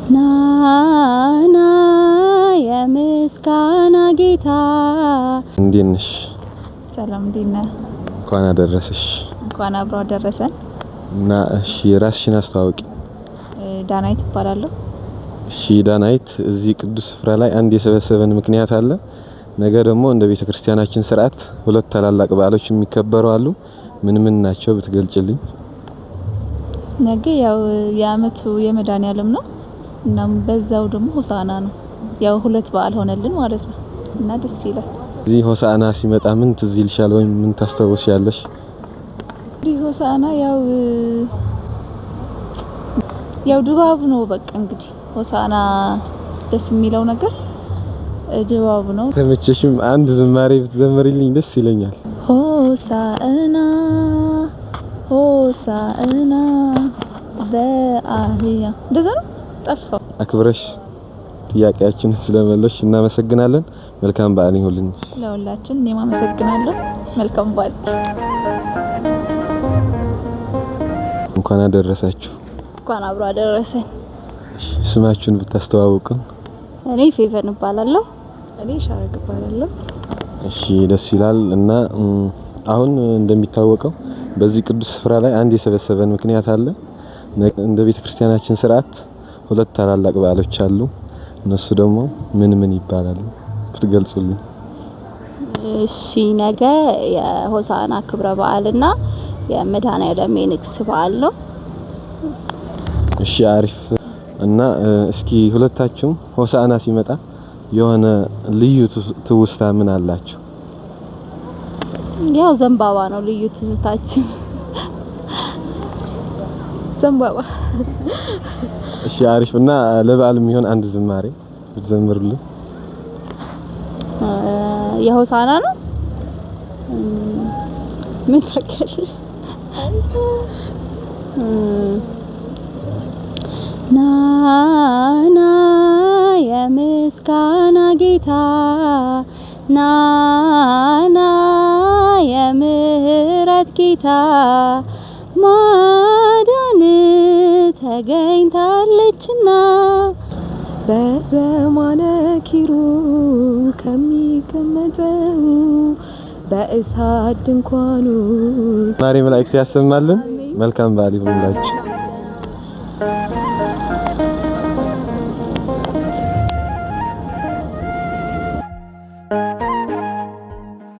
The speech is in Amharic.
ናና የምስጋና ጌታ እንዴት ነሽ? ሰላም እንዴት ነህ? እንኳን አደረሰሽ። እንኳን አብሮ አደረሰን። እና እሺ ራስሽን አስተዋውቂ። ዳናይት እባላለሁ። እሺ ዳናይት፣ እዚህ ቅዱስ ስፍራ ላይ አንድ የሰበሰበን ምክንያት አለ። ነገ ደግሞ እንደ ቤተክርስቲያናችን ስርዓት ሁለት ታላላቅ በዓሎች የሚከበሩ አሉ። ምን ናቸው ብትገልጭልኝ? ነገ ያው የአመቱ የመድኃኒዓለም ነው እና በዛው ደግሞ ሆሳዕና ነው። ያው ሁለት በዓል ሆነልን ማለት ነው እና ደስ ይላል። እዚህ ሆሳዕና ሲመጣ ምን ትዝ ይልሻል ወይም ምን ታስታውሻለሽ? ሆሳዕና ያው ድባቡ ነው። በቃ እንግዲህ ሆሳዕና ደስ የሚለው ነገር ድባቡ ነው። ተመቸሽም? አንድ ዝማሬ ብትዘምሪልኝ ደስ ይለኛል። ሆሳዕና ሆሳዕና በአህያ እንደዛ ነው። ጠፋው። አክብረሽ ጥያቄያችንን ስለመለሽ እናመሰግናለን። መልካም በዓል ይሁንልኝ ለሁላችን። እኔም አመሰግናለሁ። መልካም በዓል። እንኳን አደረሳችሁ። እንኳን አብሮ አደረሰን። ስማችሁን ብታስተዋውቁ? እኔ ፌቨን እባላለሁ። እኔ ሻረግ እባላለሁ። እሺ ደስ ይላል። እና አሁን እንደሚታወቀው በዚህ ቅዱስ ስፍራ ላይ አንድ የሰበሰበን ምክንያት አለ። እንደ ቤተክርስቲያናችን ስርዓት ሁለት ታላላቅ በዓሎች አሉ። እነሱ ደግሞ ምን ይባላሉ ብትገልጹልኝ? እሺ ነገ የሆሳዕና ክብረ በዓልና የመድኃኒዓለም የንግስ በዓል ነው። እሺ አሪፍ። እና እስኪ ሁለታችሁም ሆሳዕና ሲመጣ የሆነ ልዩ ትውስታ ምን አላችሁ? ያው ዘንባባ ነው ልዩ ትዝታችን። ዘንባባ። እሺ አሪፍ። እና ለበዓል የሚሆን አንድ ዝማሬ ብትዘምሩልን? የሆሳዕና ነው። ምን ታውቂያለሽ? ናና የምስጋና ጌታ ናና የምህረት ጌታ ማዳን ተገኝታለችና በዘማነ ኪሩብ ከሚቀመጠው በእሳት ድንኳኑ ማሪ መላእክት ያሰማልን። መልካም በዓል ይሁንላችሁ።